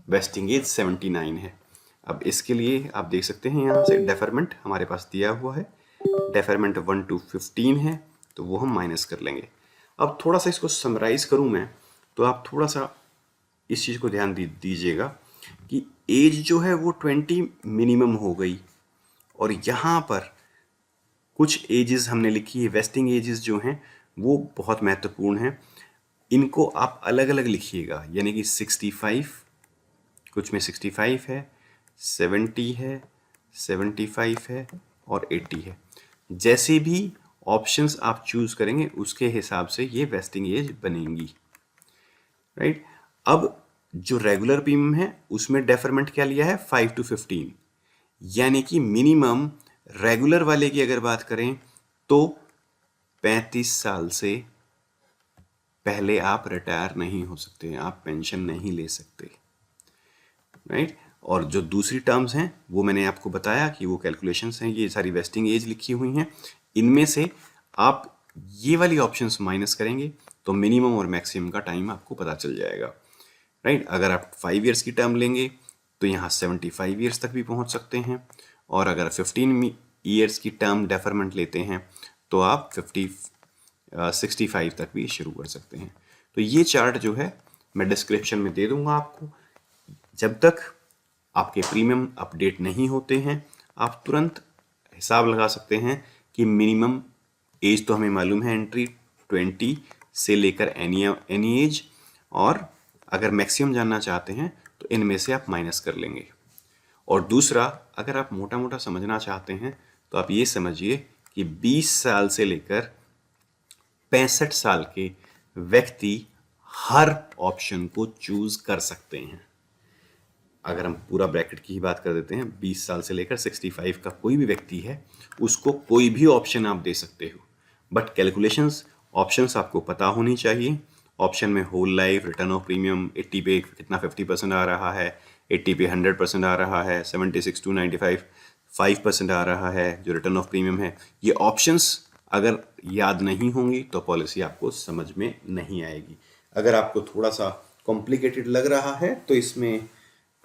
वेस्टिंग एज 79 है। अब इसके लिए आप देख सकते हैं यहाँ से डेफरमेंट हमारे पास दिया हुआ है, डेफरमेंट 1 to 15 है, तो वो हम माइनस कर लेंगे। अब थोड़ा सा इसको समराइज करूँ मैं, तो आप थोड़ा सा इस चीज़ को ध्यान दीजिएगा कि एज जो है वो 20 मिनिमम हो गई, और यहाँ पर कुछ एजेस हमने लिखी है, वेस्टिंग एजेस जो हैं वो बहुत महत्वपूर्ण हैं। इनको आप अलग अलग लिखिएगा, यानी कि 65, कुछ में 65 है, 70 है, 75 है और 80 है। जैसे भी ऑप्शंस आप चूज करेंगे उसके हिसाब से ये वेस्टिंग एज बनेंगी, राइट। अब जो रेगुलर प्रीमियम है उसमें डेफरमेंट क्या लिया है? 5 to 15, यानी कि मिनिमम रेगुलर वाले की अगर बात करें तो 35 साल से पहले आप रिटायर नहीं हो सकते हैं, आप पेंशन नहीं ले सकते, राइट। और जो दूसरी टर्म्स हैं वो मैंने आपको बताया कि वो कैलकुलेशंस हैं, ये सारी वेस्टिंग एज लिखी हुई हैं। इनमें से आप ये वाली ऑप्शंस माइनस करेंगे तो मिनिमम और मैक्सिमम का टाइम आपको पता चल जाएगा, राइट। अगर आप 5 ईयर्स की टर्म लेंगे तो यहाँ 75 ईयर्स तक भी पहुँच सकते हैं, और अगर 15 ईयर्स की टर्म डेफरमेंट लेते हैं तो आप 65 तक भी शुरू कर सकते हैं। तो ये चार्ट जो है मैं डिस्क्रिप्शन में दे दूंगा आपको। जब तक आपके प्रीमियम अपडेट नहीं होते हैं आप तुरंत हिसाब लगा सकते हैं कि मिनिमम एज तो हमें मालूम है एंट्री 20 से लेकर एनी एज, और अगर मैक्सिमम जानना चाहते हैं तो इनमें से आप माइनस कर लेंगे। और दूसरा, अगर आप मोटा मोटा समझना चाहते हैं तो आप ये समझिए कि 20 साल से लेकर 65 साल के व्यक्ति हर ऑप्शन को चूज कर सकते हैं। अगर हम पूरा ब्रैकेट की ही बात कर देते हैं, 20 साल से लेकर 65 का कोई भी व्यक्ति है उसको कोई भी ऑप्शन आप दे सकते हो, बट कैलकुलेशंस ऑप्शंस आपको पता होनी चाहिए। ऑप्शन में whole life, return of premium, 80 पे कितना 50% आ रहा है, 80 पे 100% आ रहा है, 76 to 95 5% आ रहा है जो रिटर्न ऑफ प्रीमियम है। ये ऑप्शंस अगर याद नहीं होंगी तो पॉलिसी आपको समझ में नहीं आएगी। अगर आपको थोड़ा सा कॉम्प्लिकेटेड लग रहा है तो इसमें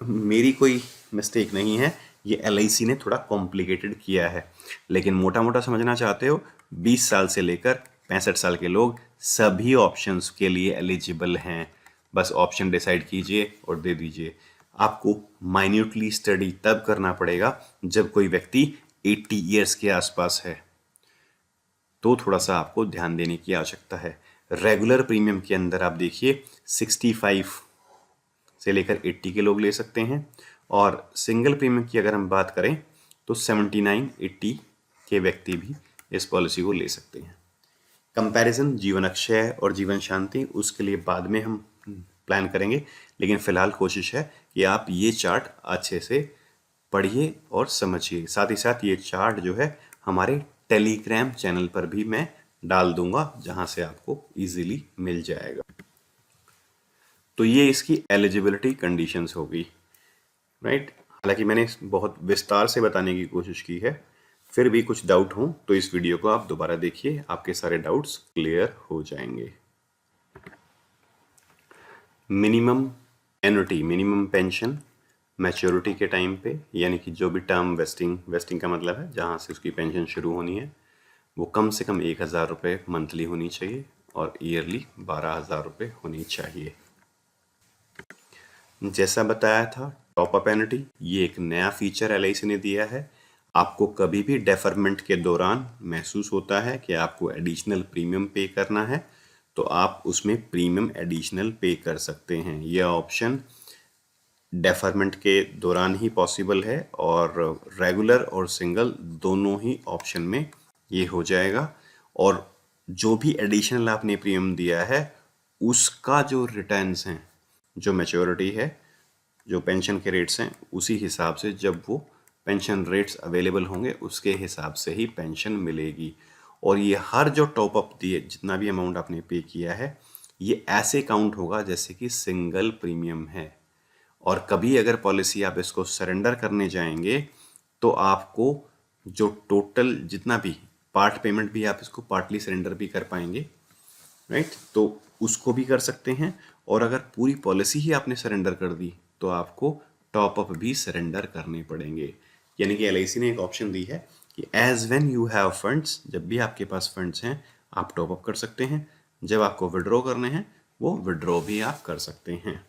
मेरी कोई मिस्टेक नहीं है, ये LIC ने थोड़ा कॉम्प्लिकेटेड किया है। लेकिन मोटा मोटा समझना चाहते हो, 20 साल से लेकर 65 साल के लोग सभी ऑप्शंस के लिए एलिजिबल हैं। बस ऑप्शन डिसाइड कीजिए और दे दीजिए। आपको माइन्यूटली स्टडी तब करना पड़ेगा जब कोई व्यक्ति 80 ईयर्स के आसपास है, तो थोड़ा सा आपको ध्यान देने की आवश्यकता है। रेगुलर प्रीमियम के अंदर आप देखिए 65 से लेकर 80 के लोग ले सकते हैं, और सिंगल प्रीमियम की अगर हम बात करें तो 79-80 के व्यक्ति भी इस पॉलिसी को ले सकते हैं। कंपैरिजन जीवन अक्षय और जीवन शांति उसके लिए बाद में हम प्लान करेंगे, लेकिन फिलहाल कोशिश है कि आप ये चार्ट अच्छे से पढ़िए और समझिए। साथ ही साथ ये चार्ट जो है हमारे टेलीग्राम चैनल पर भी मैं डाल दूंगा जहां से आपको इजीली मिल जाएगा। तो ये इसकी एलिजिबिलिटी कंडीशंस होगी, राइट। हालांकि मैंने बहुत विस्तार से बताने की कोशिश की है, फिर भी कुछ डाउट हो तो इस वीडियो को आप दोबारा देखिए, आपके सारे डाउट्स क्लियर हो जाएंगे। Minimum annuity, minimum pension maturity के टाइम पे, यानी कि जो भी टर्म वेस्टिंग का मतलब है जहाँ से उसकी पेंशन शुरू होनी है, वो कम से कम 1,000 रुपये मंथली होनी चाहिए और ईयरली 12,000 रुपये होनी चाहिए। जैसा बताया था, टॉप अप एन्युटी ये एक नया फीचर LIC ने दिया है। आपको कभी भी डेफरमेंट के दौरान महसूस होता है कि आपको एडिशनल प्रीमियम पे करना है, तो आप उसमें प्रीमियम एडिशनल पे कर सकते हैं। यह ऑप्शन डेफरमेंट के दौरान ही पॉसिबल है और रेगुलर और सिंगल दोनों ही ऑप्शन में ये हो जाएगा। और जो भी एडिशनल आपने प्रीमियम दिया है उसका जो रिटर्न्स हैं, जो मैच्योरिटी है, जो पेंशन के रेट्स हैं, उसी हिसाब से जब वो पेंशन रेट्स अवेलेबल होंगे उसके हिसाब से ही पेंशन मिलेगी। और ये हर जो टॉप अप दिए, जितना भी अमाउंट आपने पे किया है, ये ऐसे काउंट होगा जैसे कि सिंगल प्रीमियम है। और कभी अगर पॉलिसी आप इसको सरेंडर करने जाएंगे तो आपको जो टोटल जितना भी पार्ट पेमेंट भी आप इसको पार्टली सरेंडर भी कर पाएंगे, राइट। तो उसको भी कर सकते हैं। और अगर पूरी पॉलिसी ही आपने सरेंडर कर दी तो आपको टॉप अप भी सरेंडर करने पड़ेंगे। यानी कि LIC ने एक ऑप्शन दी है कि as when you have funds, जब भी आपके पास फंड्स हैं आप टॉप अप कर सकते हैं, जब आपको विड्रॉ करने हैं वो विड्रॉ भी आप कर सकते हैं।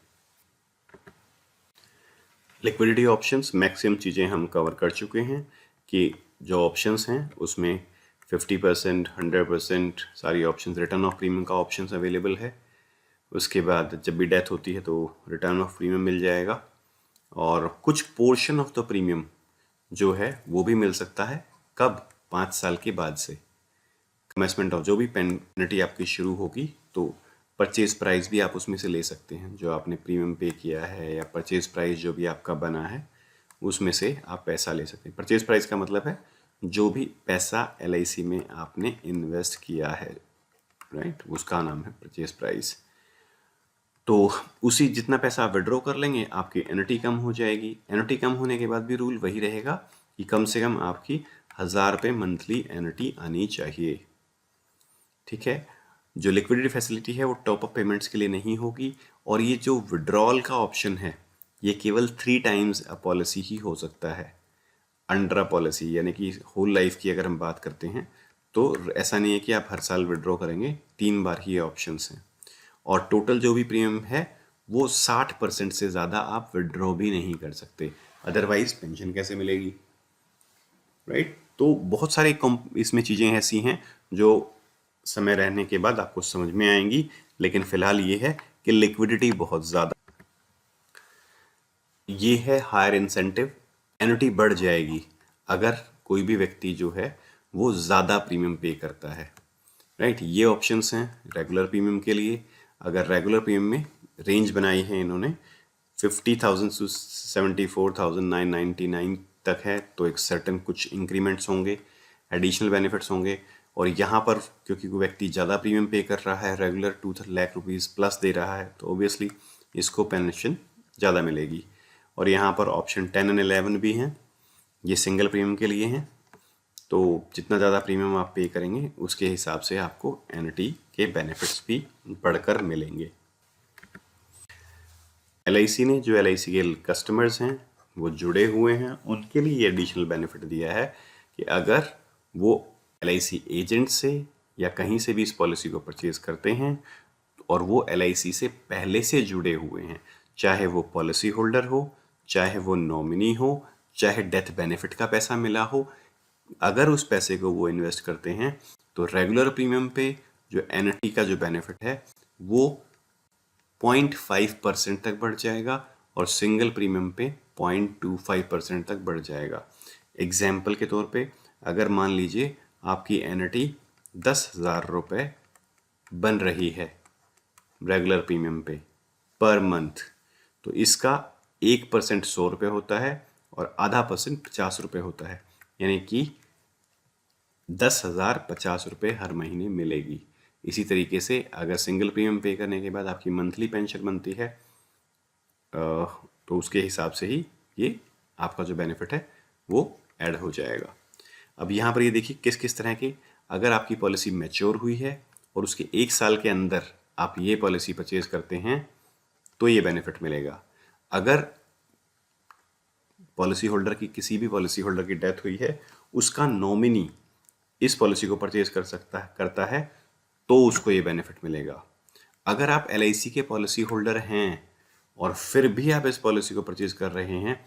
लिक्विडिटी ऑप्शंस मैक्सिमम चीज़ें हम कवर कर चुके हैं कि जो ऑप्शंस हैं उसमें 50%, 100% सारी ऑप्शंस, रिटर्न ऑफ प्रीमियम का ऑप्शंस अवेलेबल है। उसके बाद जब भी डेथ होती है तो रिटर्न ऑफ प्रीमियम मिल जाएगा और कुछ पोर्शन ऑफ द प्रीमियम जो है वो भी मिल सकता है। कब? 5 साल के बाद से कमेंसमेंट ऑफ जो भी पेनल्टी आपकी शुरू होगी, तो परचेज प्राइस भी आप उसमें से ले सकते हैं जो आपने प्रीमियम पे किया है, या परचेज प्राइस जो भी आपका बना है उसमें से आप पैसा ले सकते हैं। परचेज प्राइस का मतलब है जो भी पैसा LIC में आपने इन्वेस्ट किया है, राइट, उसका नाम है परचेज प्राइस। तो उसी जितना पैसा आप विड्रॉ कर लेंगे आपकी एन्युटी कम हो जाएगी। एन्युटी कम होने के बाद भी रूल वही रहेगा कि कम से कम आपकी 1,000 रुपये मंथली एन्युटी आनी चाहिए, ठीक है। जो लिक्विडिटी फैसिलिटी है वो टॉप अप पेमेंट्स के लिए नहीं होगी। और ये जो विड्रॉल का ऑप्शन है ये केवल 3 टाइम्स अ पॉलिसी ही हो सकता है अंडर अ पॉलिसी, यानी कि होल लाइफ की अगर हम बात करते हैं तो ऐसा नहीं है कि आप हर साल विड्रॉ करेंगे, 3 बार ही ये ऑप्शंस हैं। और टोटल जो भी प्रीमियम है वो 60% से ज़्यादा आप विड्रॉ भी नहीं कर सकते, अदरवाइज पेंशन कैसे मिलेगी, राइट। तो बहुत सारे इसमें चीज़ें ऐसी हैं जो समय रहने के बाद आपको समझ में आएंगी, लेकिन फिलहाल ये है कि लिक्विडिटी बहुत ज़्यादा, ये है हायर इंसेंटिव, एन्युटी बढ़ जाएगी अगर कोई भी व्यक्ति जो है वो ज़्यादा प्रीमियम पे करता है, राइट। ये ऑप्शंस हैं रेगुलर प्रीमियम के लिए। अगर रेगुलर प्रीमियम में रेंज बनाई है इन्होंने 50,000 से 74,999 तक है, तो एक सर्टन कुछ इंक्रीमेंट्स होंगे, एडिशनल बेनिफिट्स होंगे। और यहाँ पर क्योंकि कोई व्यक्ति ज़्यादा प्रीमियम पे कर रहा है, रेगुलर 2 लाख रुपीज़ प्लस दे रहा है, तो ऑब्वियसली इसको पेंशन ज़्यादा मिलेगी। और यहाँ पर ऑप्शन 10 एंड 11 भी हैं, ये सिंगल प्रीमियम के लिए हैं। तो जितना ज़्यादा प्रीमियम आप पे करेंगे उसके हिसाब से आपको एन्युटी के बेनिफिट्स भी बढ़कर मिलेंगे। LIC ने जो LIC के कस्टमर्स हैं वो जुड़े हुए हैं, उनके लिए ये एडिशनल बेनिफिट दिया है कि अगर वो LIC एजेंट से या कहीं से भी इस पॉलिसी को परचेज करते हैं और वो LIC से पहले से जुड़े हुए हैं, चाहे वो पॉलिसी होल्डर हो, चाहे वो नॉमिनी हो, चाहे डेथ बेनिफिट का पैसा मिला हो, अगर उस पैसे को वो इन्वेस्ट करते हैं तो रेगुलर प्रीमियम पे जो एन्युटी का जो बेनिफिट है वो 0.5% तक बढ़ जाएगा और सिंगल प्रीमियम पे 0.25% तक बढ़ जाएगा। एग्जाम्पल के तौर पे अगर मान लीजिए आपकी एन्युटी 10,000 रुपये बन रही है रेगुलर प्रीमियम पे पर मंथ, तो इसका 1% 100 रुपये होता है और आधा % 50 रुपये होता है। यानी कि 10,050 रुपये हर महीने मिलेगी। इसी तरीके से अगर सिंगल प्रीमियम पे करने के बाद आपकी मंथली पेंशन बनती है तो उसके हिसाब से ही ये आपका जो बेनिफिट है वो ऐड हो जाएगा। अब यहाँ पर ये देखिए किस किस तरह के, अगर आपकी पॉलिसी मैच्योर हुई है और उसके 1 साल के अंदर आप ये पॉलिसी परचेज करते हैं तो ये बेनिफिट मिलेगा। अगर पॉलिसी होल्डर की, किसी भी पॉलिसी होल्डर की डेथ हुई है, उसका नॉमिनी इस पॉलिसी को परचेज करता है तो उसको ये बेनिफिट मिलेगा। अगर आप LIC के पॉलिसी होल्डर हैं और फिर भी आप इस पॉलिसी को परचेज कर रहे हैं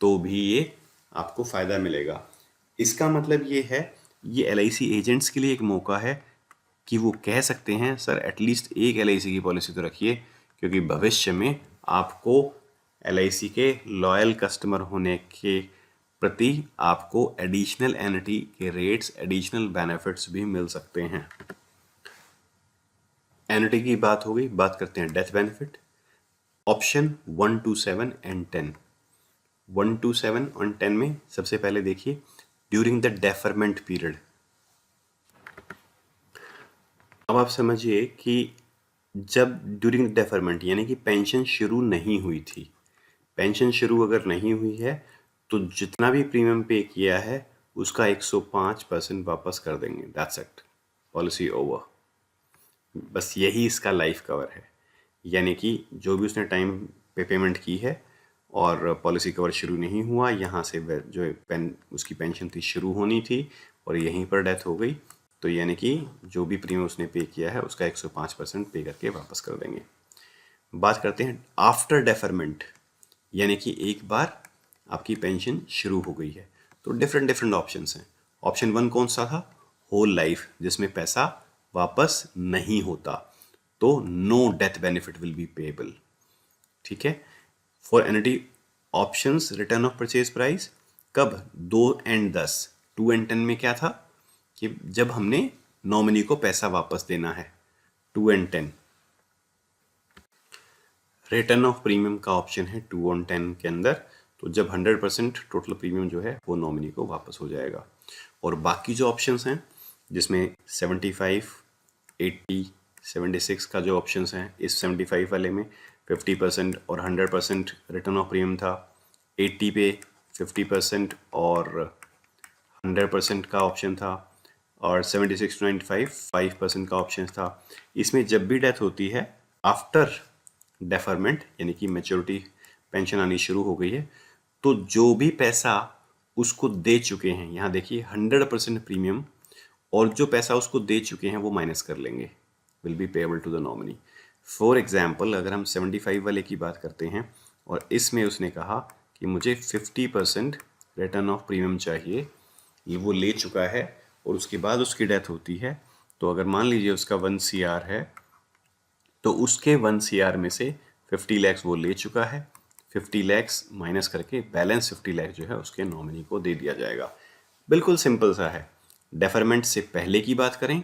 तो भी ये आपको फ़ायदा मिलेगा। इसका मतलब ये है, ये LIC एजेंट्स के लिए एक मौका है कि वो कह सकते हैं सर एटलीस्ट एक LIC की पॉलिसी तो रखिए, क्योंकि भविष्य में आपको LIC के लॉयल कस्टमर होने के प्रति आपको एडिशनल एन्युटी के रेट्स, एडिशनल बेनिफिट्स भी मिल सकते हैं। एन्युटी की बात हो गई, बात करते हैं death benefit. Option 1 to 7 and 10। 1 to 7 और 10 में सबसे पहले देखिए ड्यूरिंग द डेफरमेंट पीरियड। अब आप समझिए कि जब ड्यूरिंग डेफरमेंट यानी कि पेंशन शुरू नहीं हुई थी, पेंशन शुरू अगर नहीं हुई है तो जितना भी प्रीमियम पे किया है उसका 105% वापस कर देंगे। That's it, policy over. बस यही इसका लाइफ कवर है। यानी कि जो भी उसने टाइम पे पेमेंट की है और पॉलिसी कवर शुरू नहीं हुआ, यहाँ से जो उसकी पेंशन थी शुरू होनी थी और यहीं पर डेथ हो गई, तो यानी कि जो भी प्रीमियम उसने पे किया है उसका 105% पे करके वापस कर देंगे। बात करते हैं आफ्टर डेफरमेंट, यानी कि एक बार आपकी पेंशन शुरू हो गई है तो डिफरेंट ऑप्शंस हैं। ऑप्शन 1 कौन सा था? होल लाइफ, जिसमें पैसा वापस नहीं होता, तो no death benefit will be payable. ठीक है। For annuity options return of purchase price कब? 2 and 10। 2 and 10 में क्या था कि जब हमने नॉमिनी को पैसा वापस देना है। 2 and 10। रिटर्न ऑफ प्रीमियम का ऑप्शन है 2 और 10 के अंदर, तो जब 100% टोटल प्रीमियम जो है वो नॉमिनी को वापस हो जाएगा। और बाकी जो ऑप्शंस हैं जिसमें 75, 80, 76 का जो ऑप्शंस हैं, इस 75 वाले में 50% और 100% रिटर्न ऑफ प्रीमियम था, 80 पे 50% और 100% का ऑप्शन था, और 76 to 95 5% का ऑप्शन था। इसमें जब भी डेथ होती है आफ्टर डेफरमेंट यानी कि मैच्योरिटी पेंशन आनी शुरू हो गई है, तो जो भी पैसा उसको दे चुके हैं, यहाँ देखिए 100% प्रीमियम और जो पैसा उसको दे चुके हैं वो माइनस कर लेंगे, will be payable to the nominee. For example अगर हम 75 वाले की बात करते हैं और इसमें उसने कहा कि मुझे 50% रिटर्न ऑफ प्रीमियम चाहिए, ये वो ले चुका है और उसके बाद उसकी डेथ होती है, तो अगर मान लीजिए उसका 1 CR है तो उसके 1 CR में से 50 लाख वो ले चुका है, 50 लाख माइनस करके बैलेंस 50 लाख जो है उसके नॉमिनी को दे दिया जाएगा। बिल्कुल सिंपल सा है। डेफरमेंट से पहले की बात करें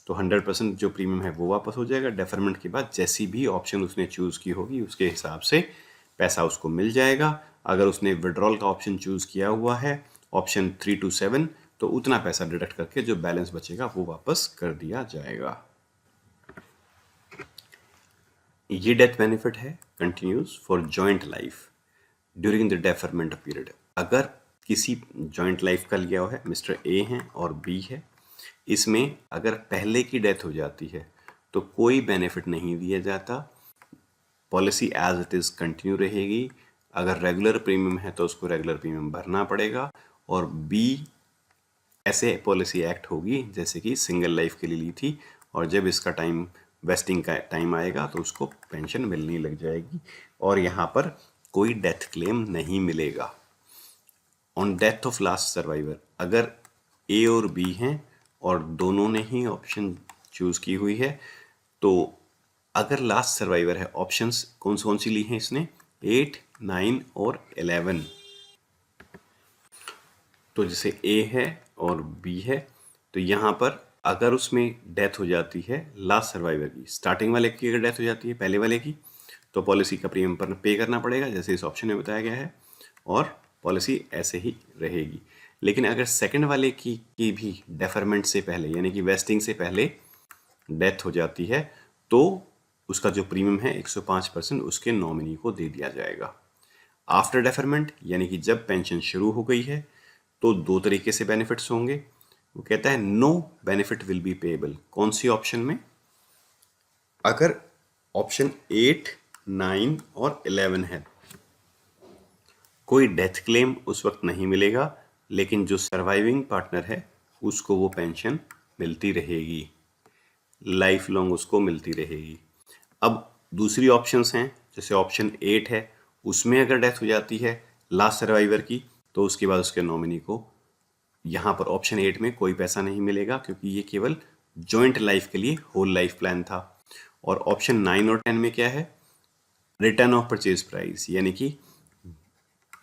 तो 100% जो प्रीमियम है वो वापस हो जाएगा। डेफरमेंट के बाद जैसी भी ऑप्शन उसने चूज़ की होगी उसके हिसाब से पैसा उसको मिल जाएगा। अगर उसने विड्रॉल का ऑप्शन चूज़ किया हुआ है ऑप्शन 3 to 7, तो उतना पैसा डिडक्ट करके जो बैलेंस बचेगा वो वापस कर दिया जाएगा। ये डेथ बेनिफिट है continues for joint life during the deferment period. अगर किसी जॉइंट लाइफ का लिया हुआ है, मिस्टर ए हैं और बी है, इसमें अगर पहले की डेथ हो जाती है तो कोई बेनिफिट नहीं दिया जाता, policy as it is continue रहेगी। अगर रेगुलर प्रीमियम है तो उसको रेगुलर प्रीमियम भरना पड़ेगा, और बी ऐसे पॉलिसी एक्ट होगी जैसे कि सिंगल लाइफ के लिए ली थी, और जब इसका टाइम वेस्टिंग का टाइम आएगा तो उसको पेंशन मिलने लग जाएगी और यहाँ पर कोई डेथ क्लेम नहीं मिलेगा। On death of last survivor, अगर ए और बी हैं और दोनों ने ही ऑप्शन चूज़ की हुई है, तो अगर लास्ट सर्वाइवर है, ऑप्शंस कौन सी ली हैं इसने? 8, 9 और 11। तो जैसे ए है और बी है, तो यहाँ पर अगर उसमें डेथ हो जाती है लास्ट सर्वाइवर की, स्टार्टिंग वाले की अगर डेथ हो जाती है पहले वाले की, तो पॉलिसी का प्रीमियम पर पे करना पड़ेगा जैसे इस ऑप्शन में बताया गया है, और पॉलिसी ऐसे ही रहेगी। लेकिन अगर सेकंड वाले की भी डेफरमेंट से पहले यानी कि वेस्टिंग से पहले डेथ हो जाती है तो उसका जो प्रीमियम है 105% उसके नॉमिनी को दे दिया जाएगा। आफ्टर डेफरमेंट यानी कि जब पेंशन शुरू हो गई है तो दो तरीके से बेनिफिट्स होंगे। वो कहता है no benefit will be payable. कौन सी ऑप्शन में? अगर ऑप्शन 8, 9 और 11 है, कोई डेथ क्लेम उस वक्त नहीं मिलेगा, लेकिन जो सर्वाइविंग पार्टनर है उसको वो पेंशन मिलती रहेगी, लाइफ लॉन्ग उसको मिलती रहेगी। अब दूसरी ऑप्शंस हैं, जैसे ऑप्शन 8 है, उसमें अगर डेथ हो जाती है लास्ट सर्वाइवर की तो उसके बाद उसके नॉमिनी को यहाँ पर ऑप्शन 8 में कोई पैसा नहीं मिलेगा, क्योंकि ये केवल जॉइंट लाइफ के लिए होल लाइफ प्लान था। और ऑप्शन 9 और 10 में क्या है? रिटर्न ऑफ परचेज प्राइस, यानी कि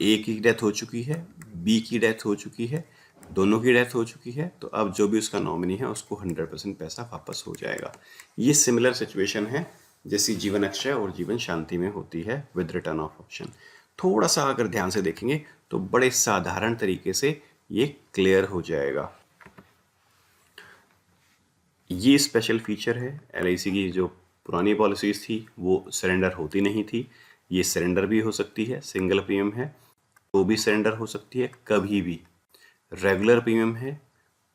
ए की डेथ हो चुकी है, बी की डेथ हो चुकी है, दोनों की डेथ हो चुकी है, तो अब जो भी उसका नॉमिनी है उसको 100% पैसा वापस हो जाएगा। ये सिमिलर सिचुएशन है जैसी जीवन अक्षय और जीवन शांति में होती है विद रिटर्न ऑफ ऑप्शन। थोड़ा सा अगर ध्यान से देखेंगे तो बड़े साधारण तरीके से ये क्लियर हो जाएगा। ये स्पेशल फीचर है एलआईसी की। जो पुरानी पॉलिसीज थी वो सरेंडर होती नहीं थी, ये सरेंडर भी हो सकती है। सिंगल प्रीमियम है तो भी सरेंडर हो सकती है कभी भी, रेगुलर प्रीमियम है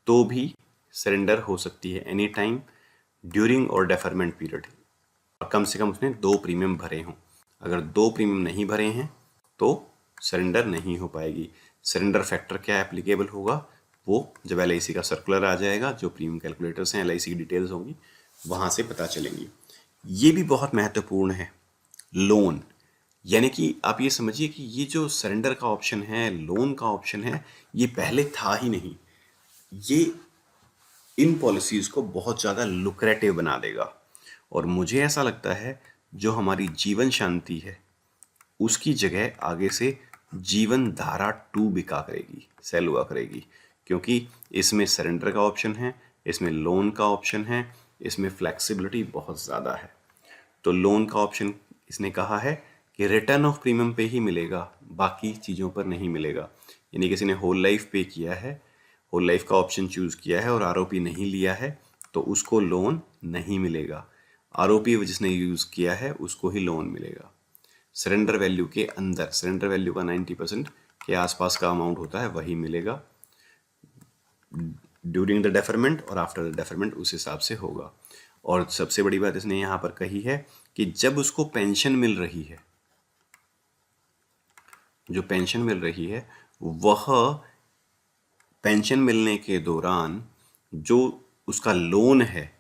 तो भी सरेंडर हो सकती है एनी टाइम ड्यूरिंग और डेफरमेंट पीरियड, और कम से कम उसने 2 प्रीमियम भरे हों। अगर 2 प्रीमियम नहीं भरे हैं तो सरेंडर नहीं हो पाएगी। सरेंडर फैक्टर क्या एप्लीकेबल होगा वो जब एलआईसी का सर्कुलर आ जाएगा, जो प्रीमियम कैलकुलेटर्स हैं, एलआईसी की डिटेल्स होंगी, वहाँ से पता चलेंगी। ये भी बहुत महत्वपूर्ण है, लोन। यानी कि आप ये समझिए कि ये जो सरेंडर का ऑप्शन है, लोन का ऑप्शन है, ये पहले था ही नहीं। ये इन पॉलिसीज़ को बहुत ज़्यादा लुक्रेटिव बना देगा। और मुझे ऐसा लगता है जो हमारी जीवन शांति है उसकी जगह आगे से जीवन धारा 2 बिका करेगी, सेल हुआ करेगी, क्योंकि इसमें सरेंडर का ऑप्शन है, इसमें लोन का ऑप्शन है, इसमें फ्लेक्सिबिलिटी बहुत ज़्यादा है। तो लोन का ऑप्शन इसने कहा है कि रिटर्न ऑफ प्रीमियम पे ही मिलेगा, बाकी चीज़ों पर नहीं मिलेगा। यानी किसी ने होल लाइफ पे किया है, होल लाइफ का ऑप्शन चूज़ किया है और आरओपी नहीं लिया है तो उसको लोन नहीं मिलेगा। आरओपी जिसने यूज़ किया है उसको ही लोन मिलेगा। सरेंडर वैल्यू के अंदर, सरेंडर वैल्यू का 90% के आसपास का अमाउंट होता है वही मिलेगा। ड्यूरिंग द डेफरमेंट और आफ्टर द डेफरमेंट उस हिसाब से होगा। और सबसे बड़ी बात इसने यहाँ पर कही है कि जब उसको पेंशन मिल रही है, जो पेंशन मिल रही है, वह पेंशन मिलने के दौरान जो उसका लोन है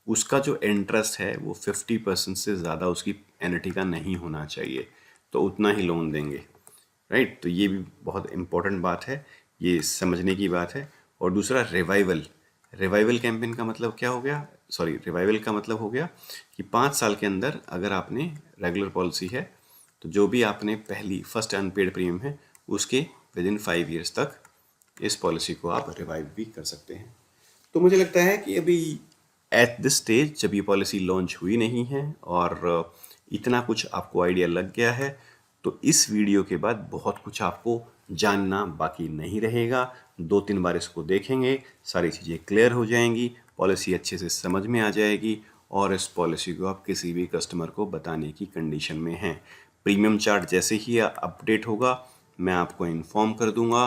उसका जो इंटरेस्ट है वो 50% से ज़्यादा उसकी एन्युटी का नहीं होना चाहिए, तो उतना ही लोन देंगे। राइट, तो ये भी बहुत इम्पोर्टेंट बात है, ये समझने की बात है। और दूसरा रिवाइवल, रिवाइवल कैंपेन का मतलब क्या हो गया? सॉरी, रिवाइवल का मतलब हो गया कि 5 साल के अंदर अगर आपने रेगुलर पॉलिसी है तो जो भी आपने पहली फर्स्ट अनपेड प्रीमियम है उसके विदिन 5 ईयर्स तक इस पॉलिसी को आप रिवाइव भी कर सकते हैं। तो मुझे लगता है कि अभी एट दिस स्टेज जब ये पॉलिसी लॉन्च हुई नहीं है और इतना कुछ आपको आइडिया लग गया है, तो इस वीडियो के बाद बहुत कुछ आपको जानना बाकी नहीं रहेगा। 2-3 बार इसको देखेंगे, सारी चीज़ें क्लियर हो जाएंगी, पॉलिसी अच्छे से समझ में आ जाएगी और इस पॉलिसी को आप किसी भी कस्टमर को बताने की कंडीशन में हैं। प्रीमियम चार्ट जैसे ही अपडेट होगा मैं आपको इन्फॉर्म कर दूंगा।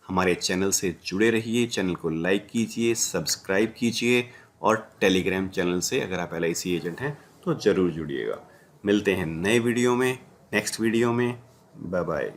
हमारे चैनल से जुड़े रहिए, चैनल को लाइक कीजिए, सब्सक्राइब कीजिए और टेलीग्राम चैनल से अगर आप एलआईसी एजेंट हैं तो ज़रूर जुड़िएगा। मिलते हैं नए वीडियो में, नेक्स्ट वीडियो में। Bye bye.